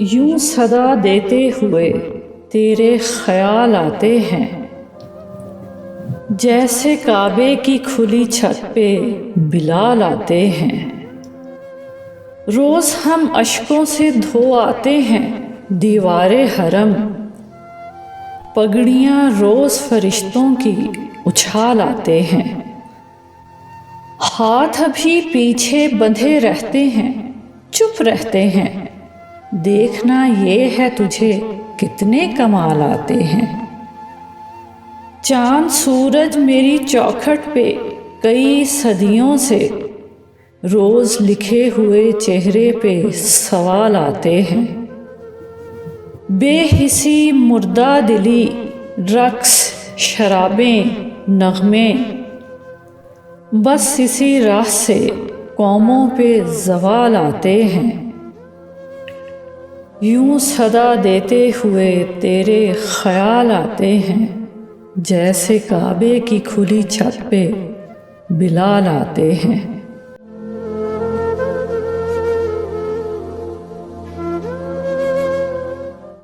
यूं सदा देते हुए तेरे ख्याल आते हैं, जैसे काबे की खुली छत पे बिलाल आते हैं। रोज हम अश्कों से धो आते हैं दीवारे हरम, पगड़ियां रोज फरिश्तों की उछाल आते हैं। हाथ अभी पीछे बंधे रहते हैं, चुप रहते हैं, देखना ये है तुझे कितने कमाल आते हैं। चांद सूरज मेरी चौखट पे कई सदियों से रोज लिखे हुए चेहरे पे सवाल आते हैं। बेहिसी मुर्दा दिली, रक्स, शराबें, नगमे, बस इसी राह से कौमों पे ज़वाल आते हैं। यूं सदा देते हुए तेरे ख्याल आते हैं, जैसे काबे की खुली छत पे बिलाल आते हैं।